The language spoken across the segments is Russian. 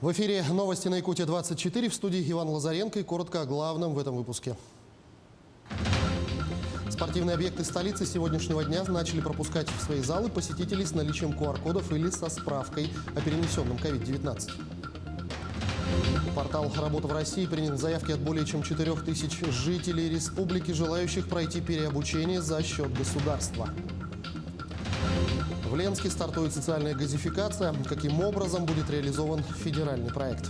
В эфире новости на Якутия-24, в студии Иван Лазаренко, и коротко о главном в этом выпуске. Спортивные объекты столицы сегодняшнего дня начали пропускать в свои залы посетителей с наличием QR-кодов или со справкой о перенесенном COVID-19. Портал «Работа в России» принял заявки от более чем 4000 жителей республики, желающих пройти переобучение за счет государства. В Ленске стартует социальная газификация. Каким образом будет реализован федеральный проект?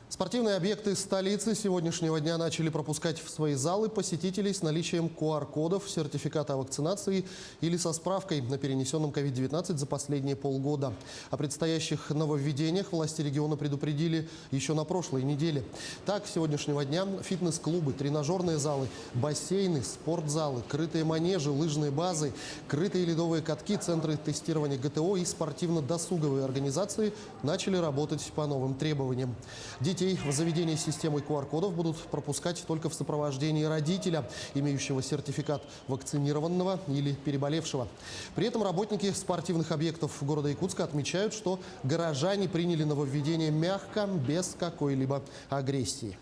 Спортивные объекты столицы сегодняшнего дня начали пропускать в свои залы посетителей с наличием QR-кодов, сертификата о вакцинации или со справкой на перенесенном COVID-19 за последние полгода. О предстоящих нововведениях власти региона предупредили еще на прошлой неделе. Так, с сегодняшнего дня фитнес-клубы, тренажерные залы, бассейны, спортзалы, крытые манежи, лыжные базы, крытые ледовые катки, центры тестирования ГТО и спортивно-досуговые организации начали работать по новым требованиям. Детей в заведении с системой QR-кодов будут пропускать только в сопровождении родителя, имеющего сертификат вакцинированного или переболевшего. При этом работники спортивных объектов города Якутска отмечают, что горожане приняли нововведение мягко, без какой-либо агрессии.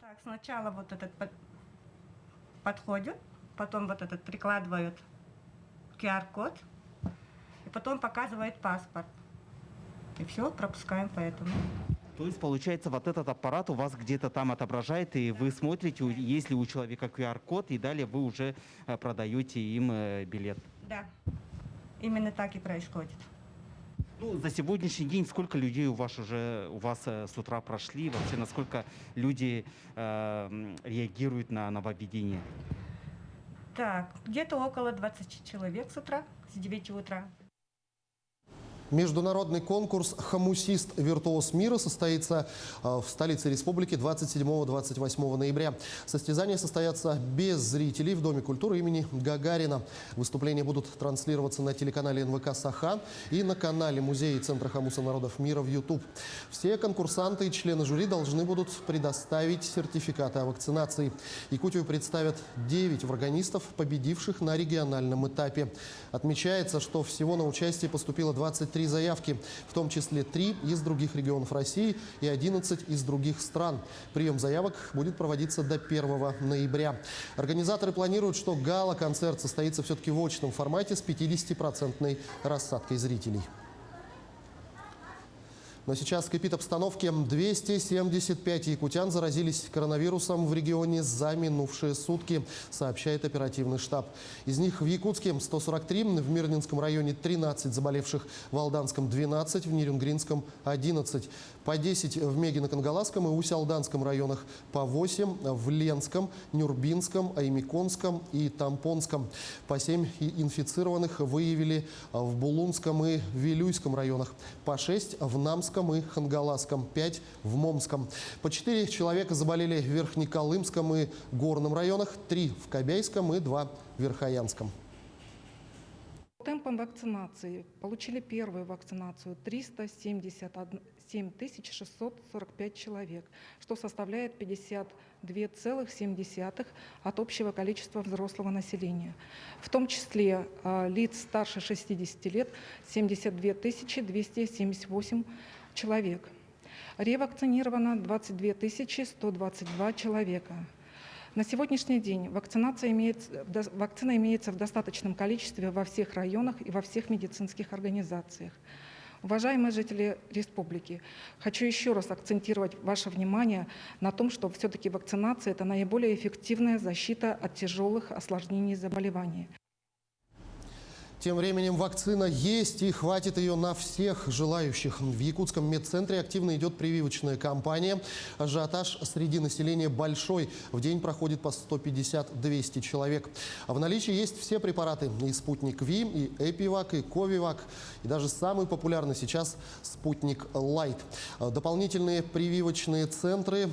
Так, сначала вот этот подходит, потом вот этот прикладывают QR-код, и потом показывает паспорт. И все, пропускаем поэтому. То есть, получается, вот этот аппарат у вас где-то там отображает, и вы смотрите, есть ли у человека QR-код, и далее вы уже продаете им билет. Да, именно так и происходит. Ну, за сегодняшний день сколько людей у вас с утра прошли? Вообще, насколько люди реагируют на нововведение? Так, где-то около 20 человек с утра, с 9 утра. Международный конкурс «Хомусист-виртуоз мира» состоится в столице республики 27-28 ноября. Состязания состоятся без зрителей в Доме культуры имени Гагарина. Выступления будут транслироваться на телеканале НВК «Саха» и на канале Музея и Центра хомуса народов мира в YouTube. Все конкурсанты и члены жюри должны будут предоставить сертификаты о вакцинации. Якутию представят 9 варганистов, победивших на региональном этапе. Отмечается, что всего на участие поступило 23 заявки, в том числе 3 из других регионов России и 11 из других стран. Прием заявок будет проводиться до 1 ноября. Организаторы планируют, что гала-концерт состоится все-таки в очном формате с 50% рассадкой зрителей. Но сейчас кипит обстановка. 275 якутян заразились коронавирусом в регионе за минувшие сутки, сообщает оперативный штаб. Из них в Якутске 143, в Мирнинском районе 13 заболевших, в Алданском 12, в Нерюнгринском 11, по 10 в Мегино-Кангаласском и Усть-Алданском районах, по 8 в Ленском, Нюрбинском, Аймиконском и Тампонском. По 7 инфицированных выявили в Булунском и Вилюйском районах, по 6 в Намском и Хангаласском, 5 в Момском. По 4 человека заболели в Верхнеколымском и Горном районах, 3 в Кобяйском и 2 в Верхоянском. Темпом вакцинации получили первую вакцинацию 377 645 человек, что составляет 52,7% от общего количества взрослого населения. В том числе лиц старше 60 лет 72 278 человек. Ревакцинировано 22 122 человека. На сегодняшний день вакцина имеется в достаточном количестве во всех районах и во всех медицинских организациях. Уважаемые жители республики, хочу еще раз акцентировать ваше внимание на том, что все-таки вакцинация – это наиболее эффективная защита от тяжелых осложнений заболевания. Тем временем вакцина есть и хватит ее на всех желающих. В Якутском медцентре активно идет прививочная кампания. Ажиотаж среди населения большой. В день проходит по 150-200 человек. А в наличии есть все препараты. И «Спутник Ви», и «Эпивак», и «Ковивак», и даже самый популярный сейчас «Спутник Лайт». Дополнительные прививочные центры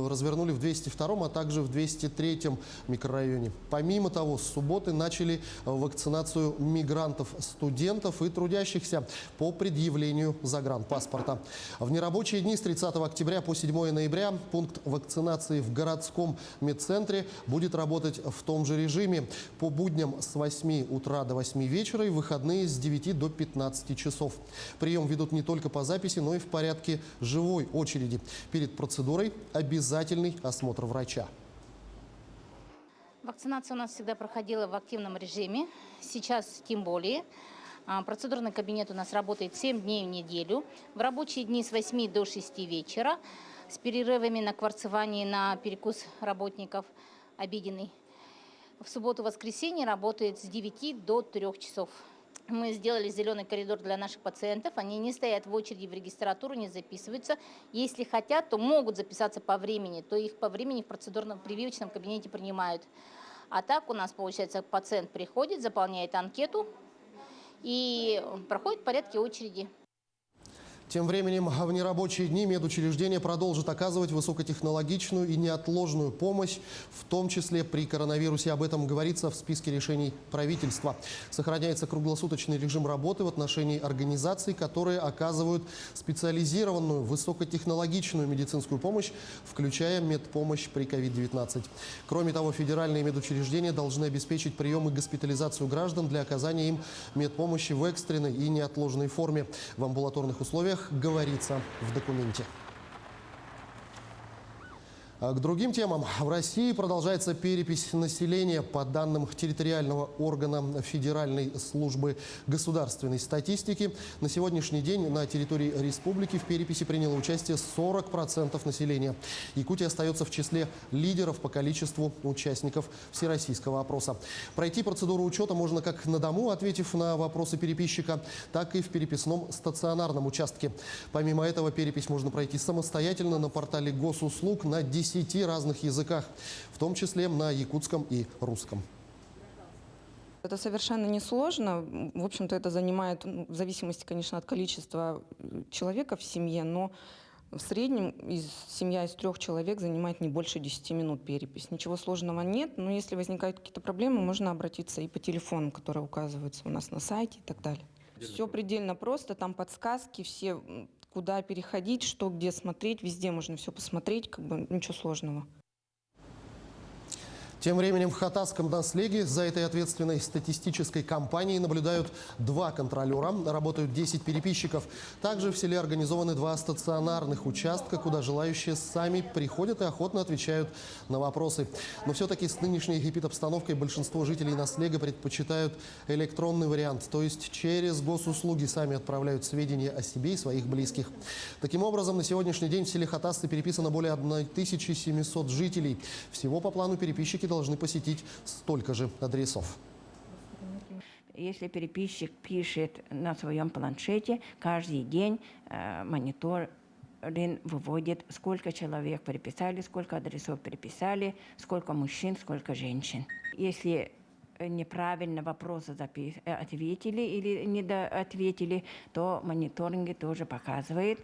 развернули в 202-м, а также в 203-м микрорайоне. Помимо того, с субботы начали вакцинацию мигрантов мигрантов, студентов и трудящихся по предъявлению загранпаспорта. В нерабочие дни с 30 октября по 7 ноября пункт вакцинации в городском медцентре будет работать в том же режиме. По будням с 8 утра до 8 вечера и в выходные с 9 до 15 часов. Прием ведут не только по записи, но и в порядке живой очереди. Перед процедурой обязательный осмотр врача. Вакцинация у нас всегда проходила в активном режиме, сейчас тем более. Процедурный кабинет у нас работает 7 дней в неделю. В рабочие дни с 8 до 6 вечера, с перерывами на кварцевание, на перекус работников обеденный. В субботу-воскресенье работает с 9 до 3 часов. Мы сделали зеленый коридор для наших пациентов. Они не стоят в очереди в регистратуру, не записываются. Если хотят, то могут записаться по времени, то их по времени в процедурном прививочном кабинете принимают. А так у нас, получается, пациент приходит, заполняет анкету и проходит в порядке очереди. Тем временем в нерабочие дни медучреждение продолжит оказывать высокотехнологичную и неотложную помощь, в том числе при коронавирусе. Об этом говорится в списке решений правительства. Сохраняется круглосуточный режим работы в отношении организаций, которые оказывают специализированную высокотехнологичную медицинскую помощь, включая медпомощь при COVID-19. Кроме того, федеральные медучреждения должны обеспечить прием и госпитализацию граждан для оказания им медпомощи в экстренной и неотложной форме в амбулаторных условиях, говорится в документе. К другим темам. В России продолжается перепись населения. По данным территориального органа Федеральной службы государственной статистики, на сегодняшний день на территории республики в переписи приняло участие 40% населения. Якутия остается в числе лидеров по количеству участников всероссийского опроса. Пройти процедуру учета можно как на дому, ответив на вопросы переписчика, так и в переписном стационарном участке. Помимо этого, перепись можно пройти самостоятельно на портале госуслуг на 10 разных языках, в том числе на якутском и русском. Это совершенно несложно. В общем-то, это занимает, в зависимости, конечно, от количества человека в семье, но в среднем семья из 3 человек занимает не больше 10 минут перепись. Ничего сложного нет, но если возникают какие-то проблемы, можно обратиться и по телефону, который указывается у нас на сайте и так далее. Все предельно просто, там подсказки, все, куда переходить, что где смотреть, везде можно все посмотреть, как бы ничего сложного. Тем временем в Хатасском наследии за этой ответственной статистической кампанией наблюдают 2 контролера, работают 10 переписчиков. Также в селе организованы 2 стационарных участка, куда желающие сами приходят и охотно отвечают на вопросы. Но все-таки с нынешней эпидобстановкой большинство жителей наследия предпочитают электронный вариант, то есть через госуслуги сами отправляют сведения о себе и своих близких. Таким образом, на сегодняшний день в селе Хатасцы переписано более 1700 жителей. Всего по плану переписчики должны посетить столько же адресов. Если переписчик пишет на своем планшете, каждый день мониторинг выводит, сколько человек переписали, сколько адресов переписали, сколько мужчин, сколько женщин. Если неправильно вопросы ответили или недоответили, то мониторинг тоже показывает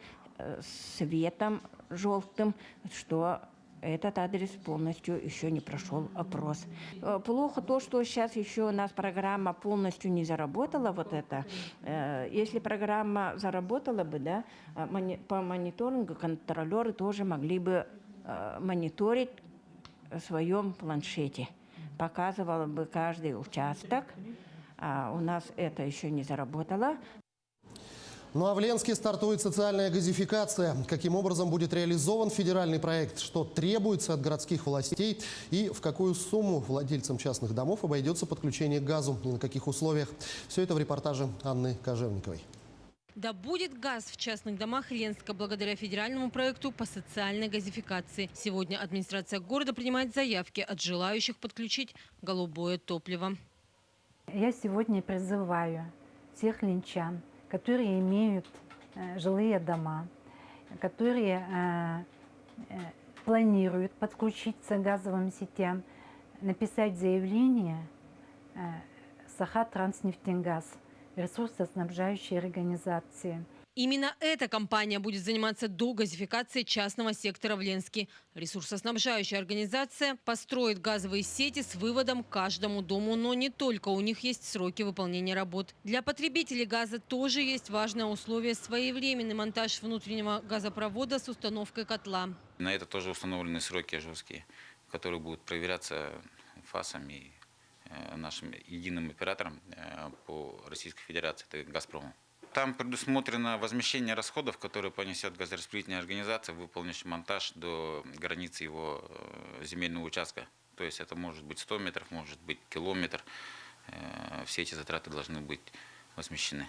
светом желтым, что этот адрес полностью еще не прошел опрос. Плохо то, что сейчас еще у нас программа полностью не заработала, вот это. Если программа заработала бы, да, по мониторингу контролеры тоже могли бы мониторить в своем планшете. Показывал бы каждый участок. У нас это еще не заработало. Ну а в Ленске стартует социальная газификация. Каким образом будет реализован федеральный проект, что требуется от городских властей и в какую сумму владельцам частных домов обойдется подключение к газу и на каких условиях. Все это в репортаже Анны Кожевниковой. Да будет газ в частных домах Ленска благодаря федеральному проекту по социальной газификации. Сегодня администрация города принимает заявки от желающих подключить голубое топливо. Я сегодня призываю всех ленчан, которые имеют жилые дома, которые планируют подключиться к газовым сетям, написать заявление Сахатранснефтегаз, ресурсоснабжающей организации. Именно эта компания будет заниматься догазификацией частного сектора в Ленске. Ресурсоснабжающая организация построит газовые сети с выводом к каждому дому, но не только. У них есть сроки выполнения работ. Для потребителей газа тоже есть важное условие – своевременный монтаж внутреннего газопровода с установкой котла. На это тоже установлены сроки жесткие, которые будут проверяться ФАСом и нашим единым оператором по Российской Федерации, это «Газпромом». Там предусмотрено возмещение расходов, которые понесет газораспределительная организация, выполнившая монтаж до границы его земельного участка. То есть это может быть 100 метров, может быть километр. Все эти затраты должны быть возмещены.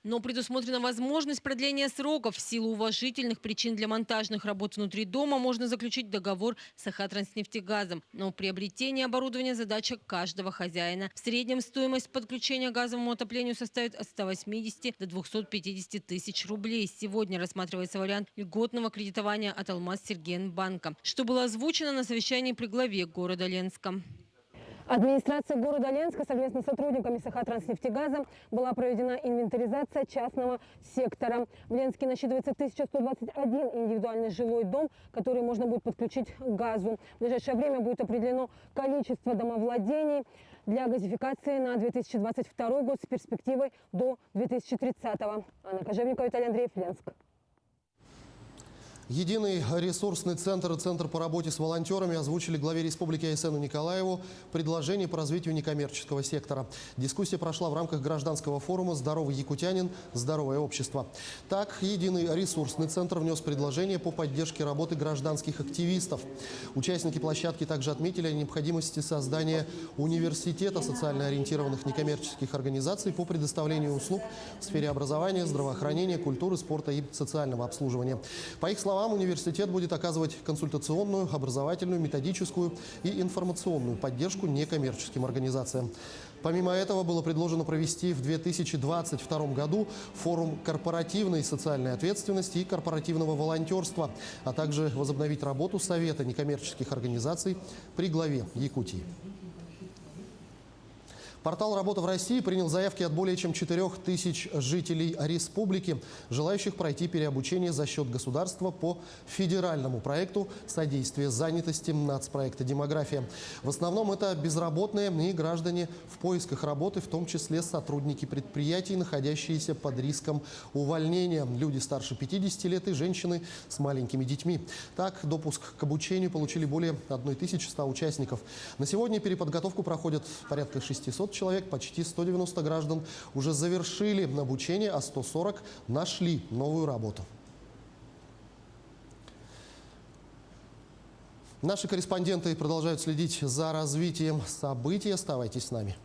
Но предусмотрена возможность продления сроков. В силу уважительных причин для монтажных работ внутри дома можно заключить договор с Сахатранснефтегазом. Но приобретение оборудования – задача каждого хозяина. В среднем стоимость подключения к газовому отоплению составит от 180 до 250 тысяч рублей. Сегодня рассматривается вариант льготного кредитования от Алмаз-Сергеенбанка, что было озвучено на совещании при главе города Ленска. Администрация города Ленска совместно с сотрудниками Сахатранснефтегаза была проведена инвентаризация частного сектора. В Ленске насчитывается 1121 индивидуальный жилой дом, который можно будет подключить к газу. В ближайшее время будет определено количество домовладений для газификации на 2022 год с перспективой до 2030. Анна Кожевникова, Виталий Андреев, Ленск. Единый ресурсный центр и Центр по работе с волонтерами озвучили главе республики Айсену Николаеву предложение по развитию некоммерческого сектора. Дискуссия прошла в рамках гражданского форума «Здоровый якутянин. Здоровое общество». Так, Единый ресурсный центр внес предложение по поддержке работы гражданских активистов. Участники площадки также отметили о необходимости создания университета социально ориентированных некоммерческих организаций по предоставлению услуг в сфере образования, здравоохранения, культуры, спорта и социального обслуживания. По их словам, университет будет оказывать консультационную, образовательную, методическую и информационную поддержку некоммерческим организациям. Помимо этого, было предложено провести в 2022 году форум корпоративной социальной ответственности и корпоративного волонтерства, а также возобновить работу Совета некоммерческих организаций при главе Якутии. Портал «Работа в России» принял заявки от более чем 4000 жителей республики, желающих пройти переобучение за счет государства по федеральному проекту «Содействие занятости» нацпроекта «Демография». В основном это безработные и граждане в поисках работы, в том числе сотрудники предприятий, находящиеся под риском увольнения, люди старше 50 лет и женщины с маленькими детьми. Так, допуск к обучению получили более 1100 участников. На сегодня переподготовку проходят порядка 600 человек, почти 190 граждан уже завершили обучение, а 140 нашли новую работу. Наши корреспонденты продолжают следить за развитием событий. Оставайтесь с нами.